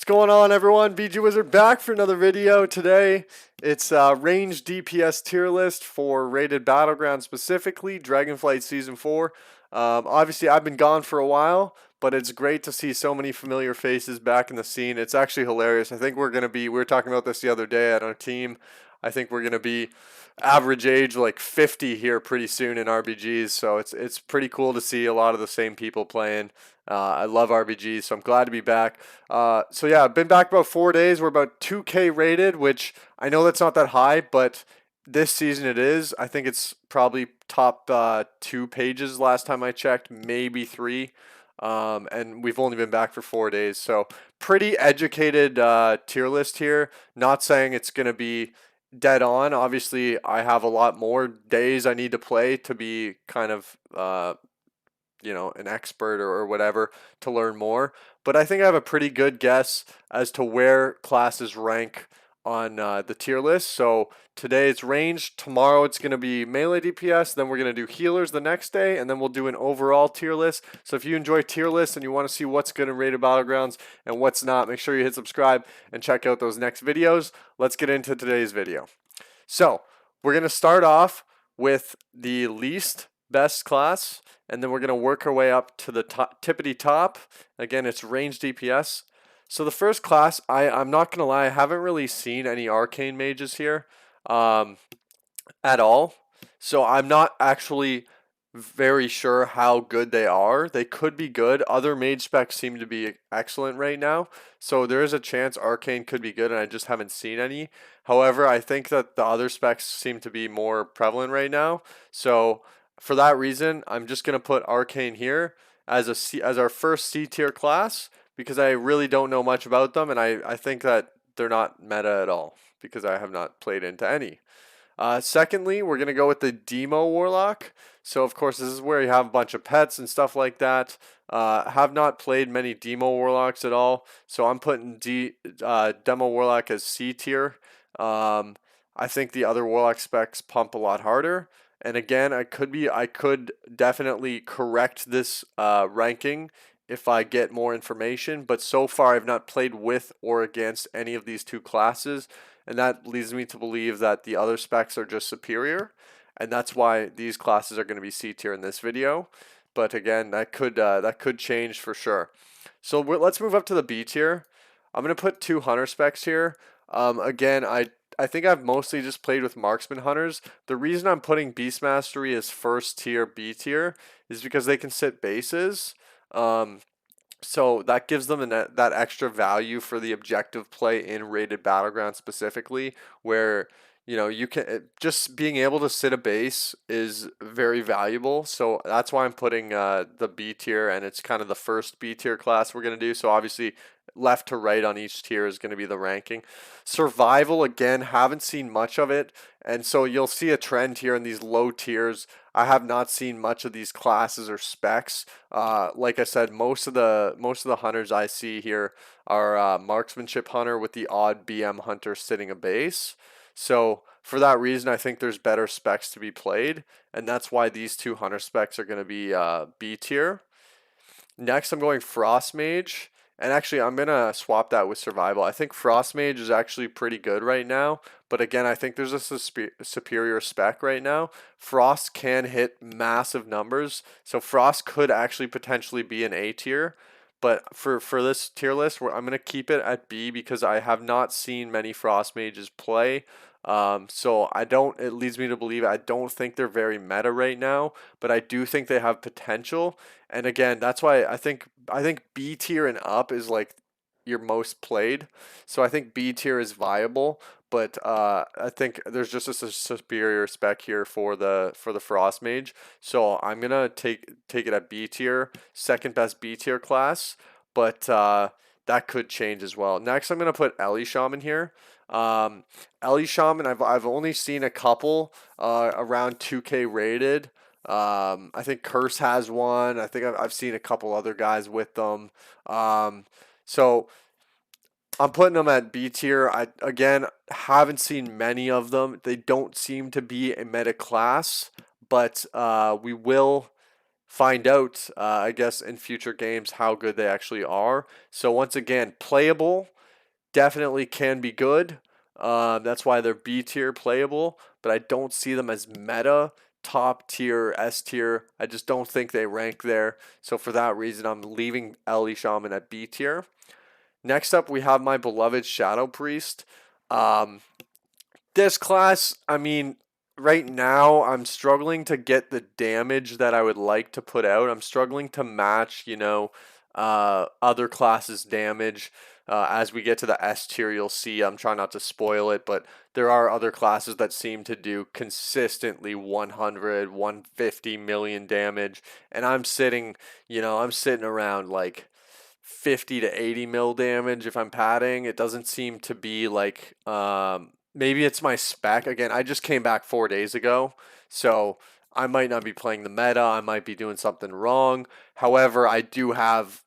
What's going on, everyone? BG Wizard back for another video. Today it's range DPS tier list for rated battleground, specifically Dragonflight Season 4. Obviously I've been gone for a while, but it's great to see so many familiar faces back in the scene. It's actually hilarious. I think we were talking about this the other day at our team. I think we're going to be average age like 50 here pretty soon in RBGs, so it's pretty cool to see a lot of the same people playing. I love RBGs, so I'm glad to be back. So yeah, I've been back about 4 days. We're about 2K rated, which I know that's not that high, but this season it is. I think it's probably top 2 pages last time I checked, maybe three. And we've only been back for 4 days, so pretty educated tier list here. Not saying it's going to be dead on. Obviously, I have a lot more days I need to play to be kind of an expert or whatever to learn more. But I think I have a pretty good guess as to where classes rank on the tier list. So today it's range, tomorrow it's going to be melee DPS, then we're going to do healers the next day, and then we'll do an overall tier list. So if you enjoy tier lists and you want to see what's good in rated battlegrounds and what's not, make sure you hit subscribe and check out those next videos. Let's get into today's video. So we're going to start off with the least best class, and then we're going to work our way up to the tippity top. Again, it's range DPS. So the first class, I'm not going to lie, I haven't really seen any Arcane Mages here at all. So I'm not actually very sure how good they are. They could be good. Other mage specs seem to be excellent right now. So there is a chance Arcane could be good, and I just haven't seen any. However, I think that the other specs seem to be more prevalent right now. So for that reason, I'm just going to put Arcane here as our first C tier class, because I really don't know much about them, and I think that they're not meta at all, because I have not played into any. Secondly, we're going to go with the Demo Warlock. So, of course, this is where you have a bunch of pets and stuff like that. Have not played many Demo Warlocks at all, so I'm putting Demo Warlock as C tier. I think the other Warlock specs pump a lot harder. And again, I could definitely correct this ranking if I get more information, but so far I've not played with or against any of these two classes, and that leads me to believe that the other specs are just superior, and that's why these classes are going to be C tier in this video. But again, that could change for sure. So let's move up to the B tier. I'm going to put two hunter specs here. Again, I think I've mostly just played with marksman hunters. The reason I'm putting Beast Mastery as first tier B tier is because they can sit bases. So that gives them that extra value for the objective play in rated battleground specifically, where you can just being able to sit a base is very valuable. So that's why I'm putting the B tier, and it's kind of the first B tier class we're going to do. So obviously left to right on each tier is going to be the ranking. Survival, again, haven't seen much of it, and so you'll see a trend here in these low tiers. I have not seen much of these classes or specs. Like I said, most of the hunters I see here are marksmanship hunter with the odd BM hunter sitting a base. So for that reason, I think there's better specs to be played, and that's why these two hunter specs are going to be B tier. Next, I'm going Frost Mage. And actually, I'm going to swap that with Survival. I think Frost Mage is actually pretty good right now. But again, I think there's a superior spec right now. Frost can hit massive numbers. So Frost could actually potentially be an A tier. But for this tier list, I'm going to keep it at B because I have not seen many Frost Mages play. So it leads me to believe I don't think they're very meta right now, but I do think they have potential. And again, that's why I think B tier and up is like your most played. So I think B tier is viable, but I think there's just a superior spec here for the Frost Mage. So I'm gonna take it at B tier, second best B tier class, but that could change as well. Next, I'm gonna put Ellie Shaman here. Ellie Shaman, I've only seen a couple around 2K rated. I think Curse has one. I think I've seen a couple other guys with them. So I'm putting them at B tier. I again haven't seen many of them. They don't seem to be a meta class, but we will find out, I guess, in future games how good they actually are. So once again, playable, definitely can be good. That's why they're B tier playable, but I don't see them as meta, top tier, S tier. I just don't think they rank there. So for that reason, I'm leaving LE Shaman at B tier. Next up, we have my beloved Shadow Priest. Um, this class, I mean, right now I'm struggling to get the damage that I would like to put out. I'm struggling to match, other classes' damage. As we get to the S tier, you'll see I'm trying not to spoil it, but there are other classes that seem to do consistently 100, 150 million damage, and I'm sitting around like 50 to 80 mil damage if I'm padding. It doesn't seem to be like maybe it's my spec. Again, I just came back 4 days ago, so I might not be playing the meta. I might be doing something wrong. However, I do have,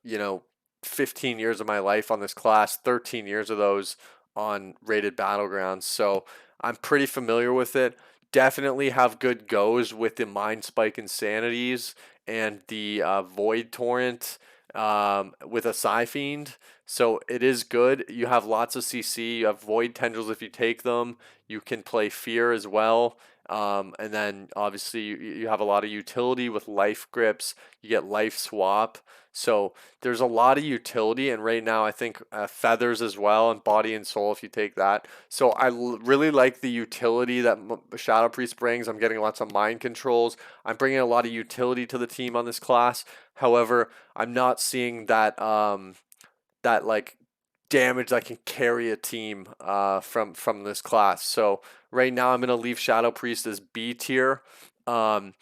15 years of my life on this class, 13 years of those on rated battlegrounds. So I'm pretty familiar with it. Definitely have good goes with the Mind Spike Insanities and the Void Torrent with a Psyfiend. So it is good. You have lots of CC. You have Void Tendrils if you take them. You can play Fear as well. And then obviously you have a lot of utility with life grips. You get life swap. So there's a lot of utility. And right now I think feathers as well and body and soul if you take that. So I really like the utility that Shadow Priest brings. I'm getting lots of mind controls. I'm bringing a lot of utility to the team on this class. However, I'm not seeing that like damage that can carry a team from this class. So right now I'm gonna leave Shadow Priest as B tier. Um,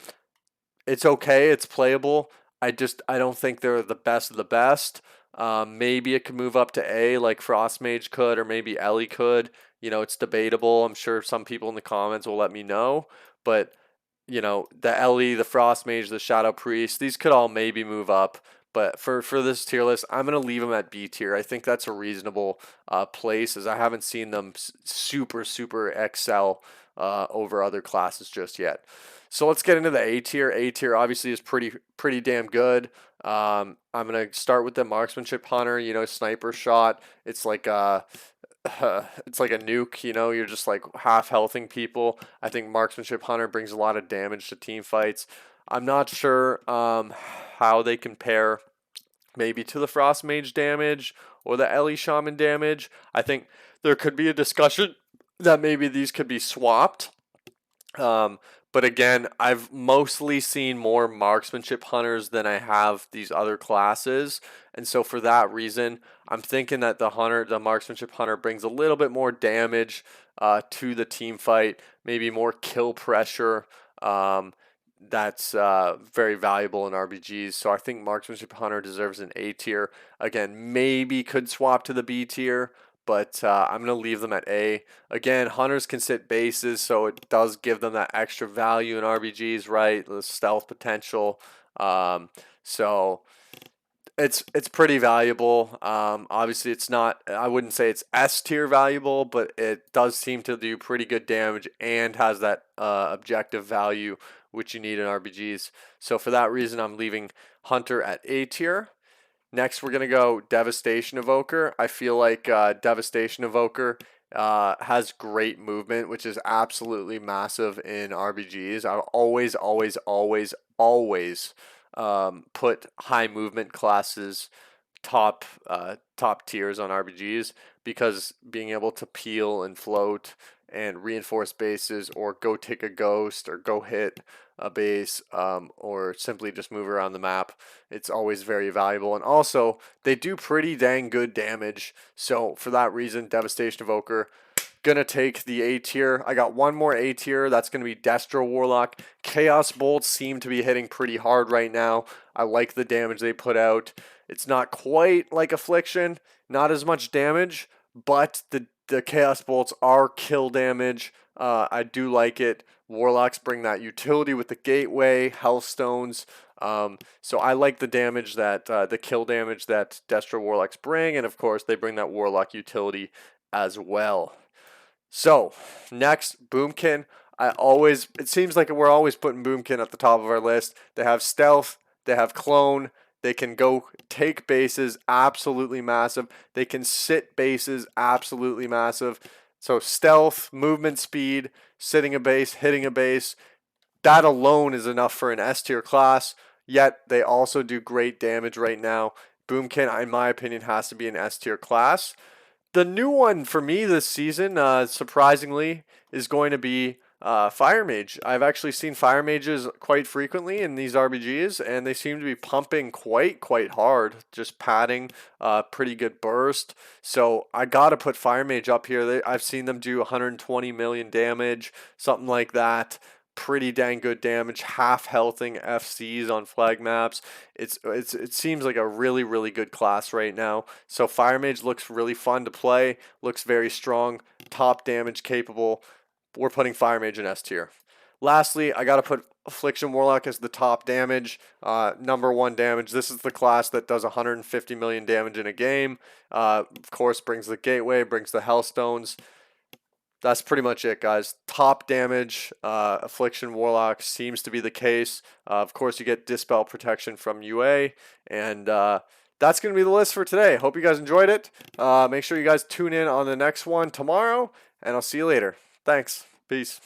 it's okay, it's playable. I don't think they're the best of the best. Maybe it could move up to A like Frost Mage could, or maybe Ellie could. It's debatable. I'm sure some people in the comments will let me know, but the Ellie, the Frost Mage, the Shadow Priest, these could all maybe move up. But for this tier list, I'm going to leave them at B tier. I think that's a reasonable place, as I haven't seen them super, super excel over other classes just yet. So let's get into the A tier. A tier obviously is pretty damn good. I'm going to start with the Marksmanship Hunter, sniper shot. It's like it's like a nuke, you're just like half healthing people. I think Marksmanship Hunter brings a lot of damage to team fights. I'm not sure how they compare maybe to the Frost Mage damage or the Ellie Shaman damage. I think there could be a discussion that maybe these could be swapped. But again, I've mostly seen more marksmanship hunters than I have these other classes. And so for that reason, I'm thinking that the marksmanship hunter brings a little bit more damage to the team fight, maybe more kill pressure. That's very valuable in RBGs. So I think marksmanship hunter deserves an A tier. Again, maybe could swap to the B tier, but I'm going to leave them at A. Again, hunters can sit bases, so it does give them that extra value in RBGs, right? The stealth potential. So it's pretty valuable. Obviously, it's not. I wouldn't say it's S tier valuable, but it does seem to do pretty good damage and has that objective value which you need in RBGs. So for that reason, I'm leaving Hunter at A tier. Next, we're going to go Devastation Evoker. I feel like Devastation Evoker has great movement, which is absolutely massive in RBGs. I always put high movement classes top tiers on RBGs, because being able to peel and float and reinforce bases, or go take a ghost, or go hit a base, or simply just move around the map, it's always very valuable. And also, they do pretty dang good damage. So for that reason, Devastation Evoker gonna take the A tier. I got one more A tier. That's gonna be Destro Warlock. Chaos Bolts seem to be hitting pretty hard right now. I like the damage they put out. It's not quite like Affliction, not as much damage, but the Chaos Bolts are kill damage. I do like it. Warlocks bring that utility with the Gateway, Hellstones. So I like the damage that the kill damage that Destro Warlocks bring, and of course they bring that Warlock utility as well. So next, Boomkin. It seems like we're always putting Boomkin at the top of our list. They have stealth, They have clone. They can go take bases, absolutely massive. They can sit bases, absolutely massive. So stealth, movement speed, sitting a base, hitting a base, that alone is enough for an S tier class. Yet they also do great damage right now. Boomkin, in my opinion, has to be an S tier class. The new one for me this season, surprisingly, is going to be Fire Mage. I've actually seen Fire Mages quite frequently in these RBGs, and they seem to be pumping quite hard, just padding, pretty good burst. So I gotta put Fire Mage up here. I've seen them do 120 million damage, something like that. Pretty dang good damage, half healthing FCs on flag maps. It seems like a really good class right now. So Fire Mage looks really fun to play, looks very strong, top damage capable. We're putting Fire Mage in S tier. Lastly, I gotta put Affliction Warlock as the top damage, number one damage. This is the class that does 150 million damage in a game. Of course, brings the gateway, brings the Hellstones. That's pretty much it, guys. Top damage, Affliction Warlock seems to be the case. Of course, you get Dispel Protection from UA, and that's going to be the list for today. Hope you guys enjoyed it. Make sure you guys tune in on the next one tomorrow, and I'll see you later. Thanks. Peace.